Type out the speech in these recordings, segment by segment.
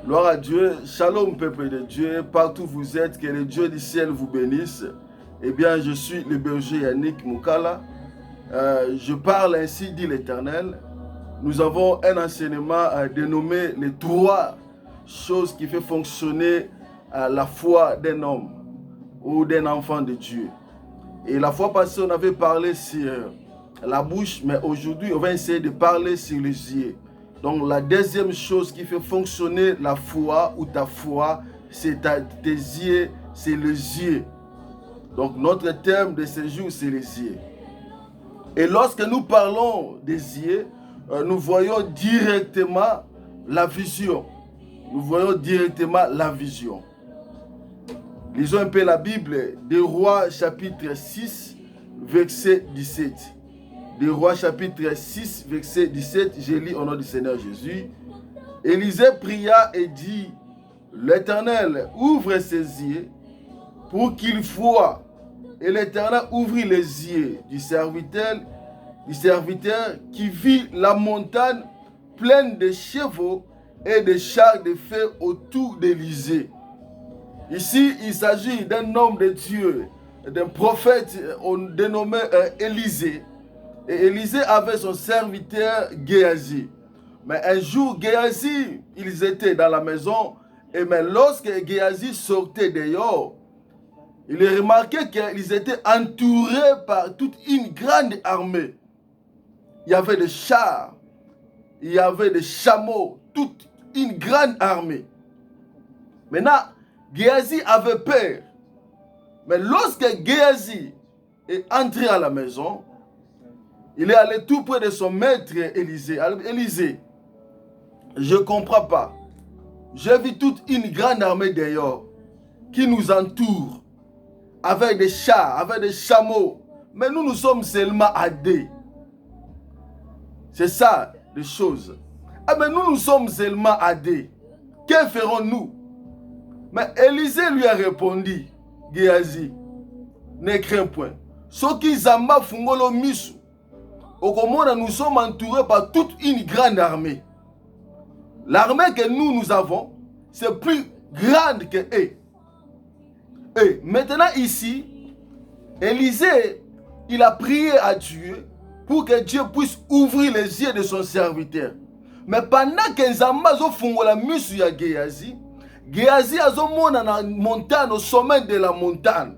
Gloire à Dieu. Shalom, peuple de Dieu. Partout où vous êtes, que le Dieu du ciel vous bénisse. Eh bien, je suis le berger Yannick Moukala. Je parle ainsi, dit l'Éternel. Nous avons un enseignement dénommé les 3 choses qui font fonctionner la foi d'un homme ou d'un enfant de Dieu. Et la fois passée, on avait parlé sur la bouche, mais aujourd'hui, on va essayer de parler sur les yeux. Donc, la deuxième chose qui fait fonctionner la foi ou ta foi, c'est tes yeux, c'est les yeux. Donc, notre thème de ce jour, c'est les yeux. Et lorsque nous parlons des yeux, nous voyons directement la vision. Nous voyons directement la vision. Lisons un peu la Bible, des Rois chapitre 6, verset 17. Des Rois chapitre 6, verset 17, je lis au nom du Seigneur Jésus. Élisée pria et dit, l'Éternel ouvre ses yeux pour qu'il voie. Et l'Éternel ouvrit les yeux du serviteur qui vit la montagne pleine de chevaux et de chars de feu autour d'Élisée. Ici, il s'agit d'un homme de Dieu, d'un prophète dénommé Élisée. Et Élisée avait son serviteur Géasi. Mais un jour, Géasi, ils étaient dans la maison. Et mais lorsque Géasi sortait dehors, il a remarqué qu'ils étaient entourés par toute une grande armée. Il y avait des chars, il y avait des chameaux, toute une grande armée. Maintenant, Géasi avait peur. Mais lorsque Géasi est entré à la maison, il est allé tout près de son maître Élisée. Élisée, je ne comprends pas. J'ai vu toute une grande armée dehors qui nous entoure avec des chars, avec des chameaux. Mais nous sommes seulement à 2. C'est ça, les choses. Ah, mais nous sommes seulement à 2. Que ferons-nous? Mais Élisée lui a répondu, Géasi, ne crains point. Ceux qui zamba fungolo misu. Au Comore, nous sommes entourés par toute une grande armée. L'armée que nous avons, c'est plus grande que eux. Et maintenant ici, Élisée, il a prié à Dieu pour que Dieu puisse ouvrir les yeux de son serviteur. Mais pendant que Nzamba zo fungola misu ya Géasi, Géasi azomona na montagne, au sommet de la montagne.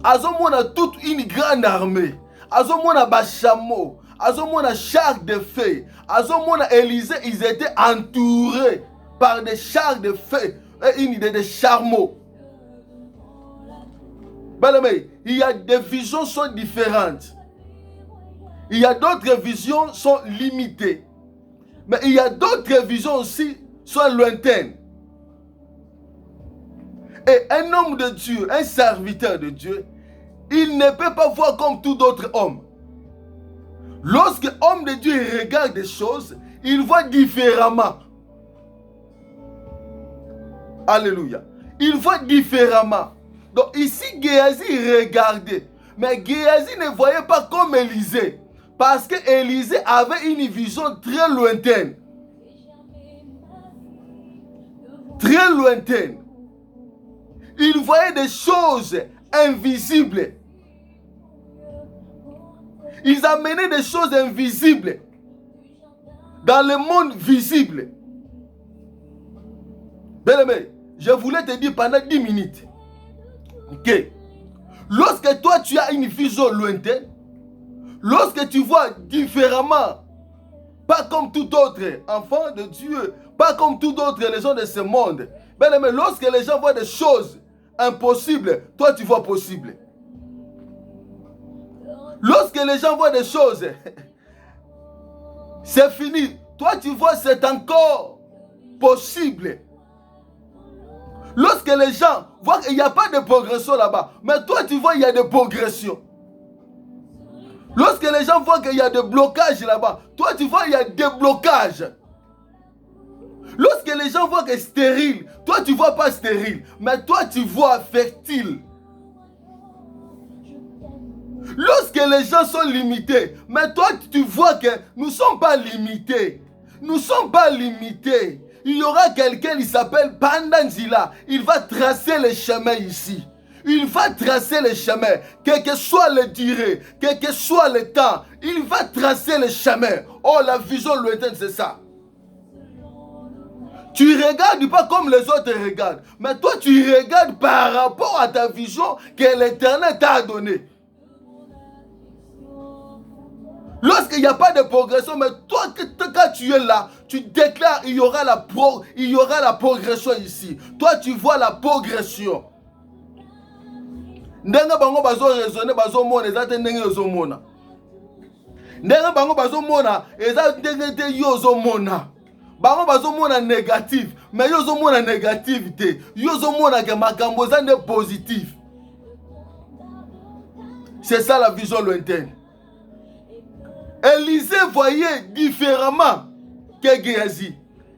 Azomona toute une grande armée. Azomona bachamo, azomona chars de feu, azomona Élisée, ils étaient entourés par des chars de feu et une idée de chameaux. Il y a des visions qui sont différentes. Il y a d'autres visions qui sont limitées. Mais il y a d'autres visions aussi qui sont lointaines. Et un homme de Dieu, un serviteur de Dieu, il ne peut pas voir comme tout autre homme. Lorsque l'homme de Dieu regarde des choses, il voit différemment. Alléluia. Il voit différemment. Donc ici, Géasi regardait. Mais Géasi ne voyait pas comme Élisée. Parce que Élisée avait une vision très lointaine. Très lointaine. Il voyait des choses invisibles. Ils amenaient des choses invisibles dans le monde visible. Bien-aimé, je voulais te dire pendant 10 minutes que lorsque toi tu as une vision lointaine, lorsque tu vois différemment, pas comme tout autre enfant de Dieu, pas comme tout autre les gens de ce monde, bien-aimé, lorsque les gens voient des choses impossibles, toi tu vois possible. Lorsque les gens voient des choses, c'est fini. Toi, tu vois, c'est encore possible. Lorsque les gens voient qu'il n'y a pas de progression là-bas, mais toi, tu vois, il y a des progressions. Lorsque les gens voient qu'il y a des blocages là-bas, toi, tu vois, il y a des blocages. Lorsque les gens voient que c'est stérile, toi, tu ne vois pas stérile, mais toi, tu vois fertile. Lorsque les gens sont limités, mais toi tu vois que nous ne sommes pas limités. Nous ne sommes pas limités. il y aura quelqu'un qui s'appelle Pandanzila. Il va tracer le chemin ici. Il va tracer le chemin. Quel que soit le durée, quel que soit le temps, il va tracer le chemin. Oh, la vision lointaine, c'est ça. Tu ne regardes pas comme les autres regardent. Mais toi, tu regardes par rapport à ta vision que l'Éternel t'a donnée. Lorsqu'il n'y a pas de progression, mais toi, quand tu es là, tu déclares il y aura la progression ici. Toi, tu vois la progression. Ndenge bango bazo raisonner bazo mona ezate ndenge yozo mona. Ndenge bango bazo mona ezate ndenge yozo mona. Bango bazo mona négatif, mais yozo mona négativité. Yozo mona que makambo zande positif. C'est ça la vision lointaine. Élisée voyait différemment que Géasi.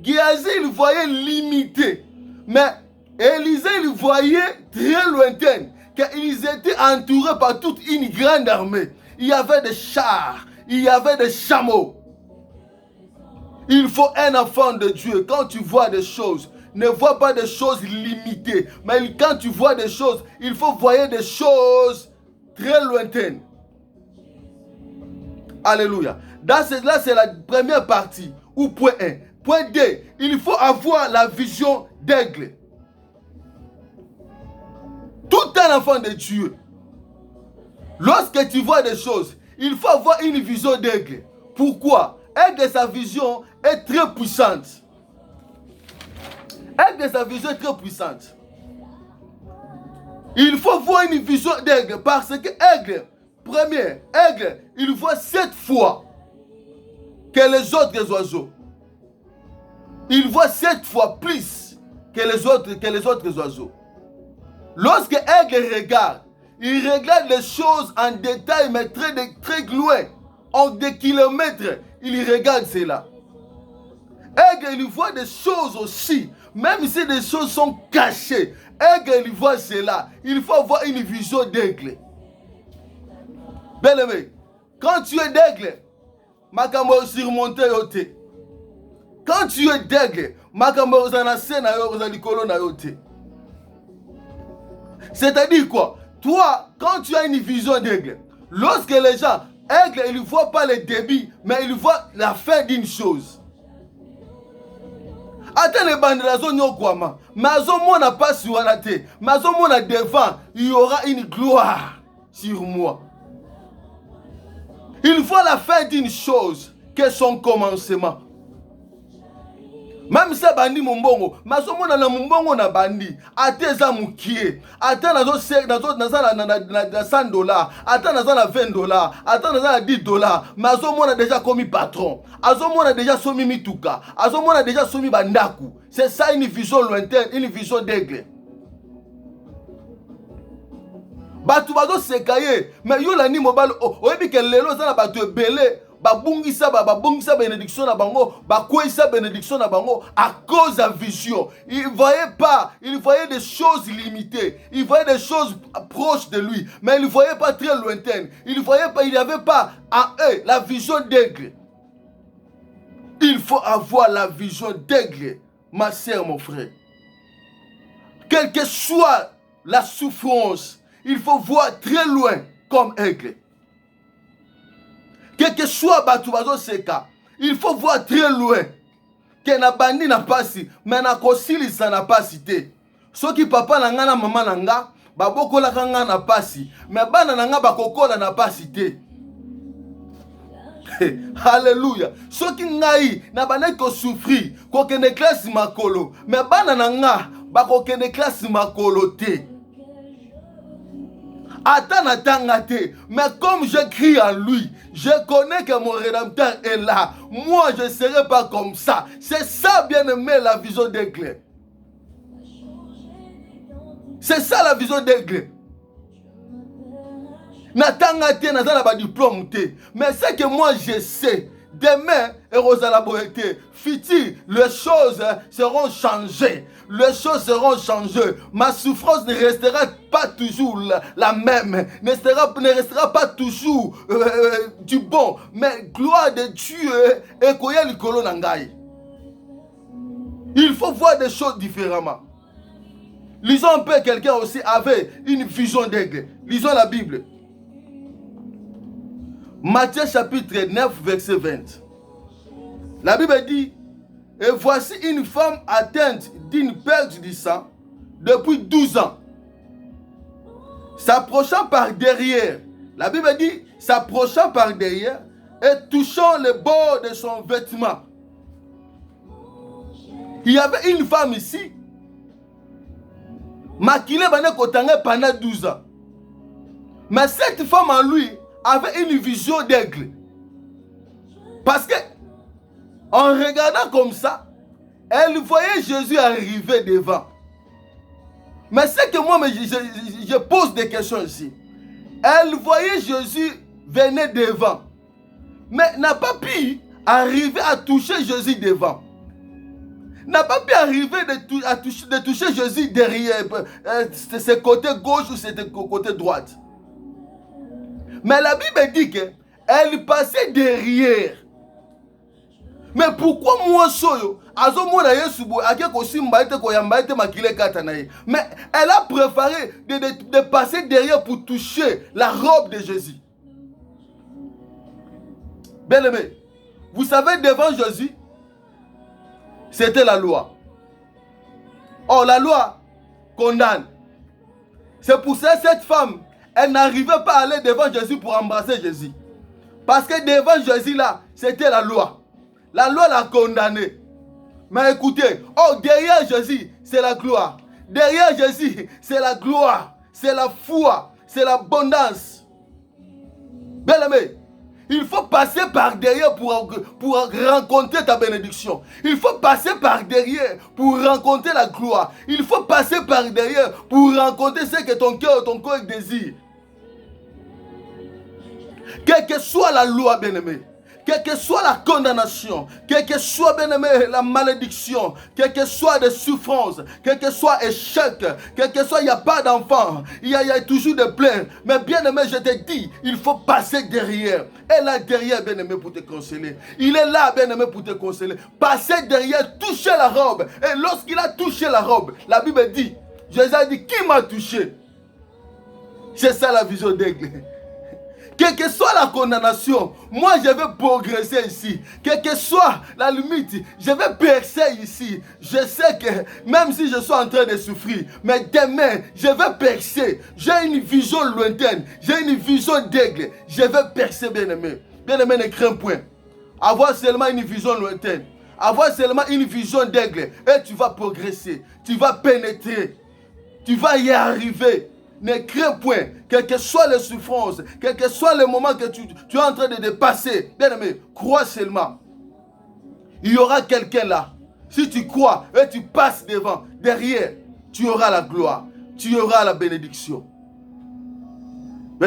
Géasi, il voyait limité. Mais Élisée, il voyait très lointain. Qu'ils étaient entourés par toute une grande armée. Il y avait des chars, il y avait des chameaux. Il faut un enfant de Dieu. Quand tu vois des choses, ne vois pas des choses limitées. Mais quand tu vois des choses, il faut voir des choses très lointaines. Alléluia. Là, c'est la première partie, ou point 1. Point 2, il faut avoir la vision d'aigle. Tout un enfant de Dieu, lorsque tu vois des choses, il faut avoir une vision d'aigle. Pourquoi? Aigle, sa vision est très puissante. Aigle, sa vision est très puissante. Il faut voir une vision d'aigle parce que aigle, premier, aigle, il voit 7 fois que les autres oiseaux. Il voit 7 fois plus que les autres oiseaux. Lorsque aigle regarde, il regarde les choses en détail, mais très loin, en des kilomètres, il regarde cela. Aigle, il voit des choses aussi, même si des choses sont cachées. Aigle, il voit cela. Il faut avoir une vision d'aigle. Bien aimé, quand tu es d'aigle, makambo surmonté yote. Quand tu es d'aigle, makambo zanase na yo zalikolo na yote. C'est-à-dire quoi? Toi, quand tu as une vision d'aigle, lorsque les gens, aigle, ils ne voient pas le début, mais ils voient la fin d'une chose. Attends les bandes de la zone yokwama, mais à ce n'a pas sur la tête, mais à ce a devant, il y aura une gloire sur moi. Il faut la fin d'une chose, que son commencement. Même si bandi mumbongo, masomona na mumbongo na bandi, ateza mukie, ata nazo na $100, ata nazo na $20, ata nazo na $10, masomona déjà commis patron, azomona déjà somi mituka, azomona déjà somi bandaku. C'est ça une vision lointaine, une vision d'aigle. Batu bazo sekaye, mais yo la ni mobile, oyebi ke lelo za na batu ebele. Babungisa bénédiction na bango, bakwesa bénédiction na bango à cause de la vision. Il voyait des choses limitées, il voyait des choses proches de lui, mais il ne voyait pas très lointaines. Il n'avait pas en eux la vision d'aigle. Il faut avoir la vision d'aigle, ma sœur, mon frère. Quelle que soit la souffrance, il faut voir très loin comme aigle. Quel que soit Batubazo Seka, il faut voir très loin. Que na bandi na pasi, mais na kosili sa na pasi te. Soki papa na nga na mama na nga, babokola nga na pasi, mais bana na nga bakokola na pasi te. Alléluia. Soki ngai na bana ko souffrir, ko kene classe makolo, mais bana na nga bako kene classe makolo te. Mais comme je crie en lui, je connais que mon Rédempteur est là. Moi, je ne serai pas comme ça. C'est ça, bien aimé, la vision d'aigle. C'est ça la vision d'aigle. Natangate, nazala ba diplôme te. Mais c'est que moi, je sais. Demain, les choses seront changées. Les choses seront changées. Ma souffrance ne restera pas toujours la même. Ne restera pas toujours du bon. Mais gloire de Dieu et koya likolo nangai. Il faut voir des choses différemment. Lisons un peu, quelqu'un aussi avait une vision d'aigle. Lisons la Bible. Matthieu chapitre 9, verset 20. La Bible dit, et voici une femme atteinte d'une perte du sang depuis 12 ans. S'approchant par derrière, la Bible dit, s'approchant par derrière et touchant le bord de son vêtement. Il y avait une femme ici, maquillée pendant 12 ans. Mais cette femme en lui avait une vision d'aigle. Parce que, en regardant comme ça, elle voyait Jésus arriver devant. Mais c'est que moi, je pose des questions ici. Elle voyait Jésus venir devant, mais n'a pas pu arriver à toucher Jésus devant. N'a pas pu arriver de toucher Jésus derrière, ses côtés gauche ou ses côtés droite. Mais la Bible dit qu'elle passait derrière. Mais pourquoi moi soyo mais elle a préféré de passer derrière pour toucher la robe de Jésus. Bien aimé, vous savez, devant Jésus, c'était la loi. Or, la loi condamne. C'est pour ça que cette femme, elle n'arrivait pas à aller devant Jésus pour embrasser Jésus. Parce que devant Jésus là, c'était la loi. La loi l'a condamné. Mais écoutez, derrière Jésus, c'est la gloire. Derrière Jésus, c'est la gloire, c'est la foi, c'est l'abondance. Bien aimé, il faut passer par derrière pour rencontrer ta bénédiction. Il faut passer par derrière pour rencontrer la gloire. Il faut passer par derrière pour rencontrer ce que ton cœur désire. Quelle que soit la loi, bien aimé, quelle que soit la condamnation, quelle que soit, bien aimé, la malédiction, quelle que soit des souffrances, quel que soit échec, quel que soit, il n'y a pas d'enfant, il y a toujours des plaies. Mais bien aimé, je te dis, il faut passer derrière. Et là derrière, bien aimé, pour te consoler. Il est là, bien aimé, pour te consoler. Passer derrière, toucher la robe. Et lorsqu'il a touché la robe, la Bible dit, Jésus a dit, qui m'a touché? C'est ça la vision d'aigle. Quelle que soit la condamnation, moi je vais progresser ici. Quelle que soit la limite, je vais percer ici. Je sais que même si je suis en train de souffrir, mais demain, je vais percer. J'ai une vision lointaine, j'ai une vision d'aigle. Je vais percer, bien-aimé. Bien-aimé, ne crains point. Avoir seulement une vision lointaine, avoir seulement une vision d'aigle, et tu vas progresser, tu vas pénétrer, tu vas y arriver. Ne crains point, quelles que soient les souffrances, quel que soit le moment que tu es en train de dépasser, bien aimé, crois seulement. Il y aura quelqu'un là. Si tu crois et tu passes devant, derrière, tu auras la gloire, tu auras la bénédiction.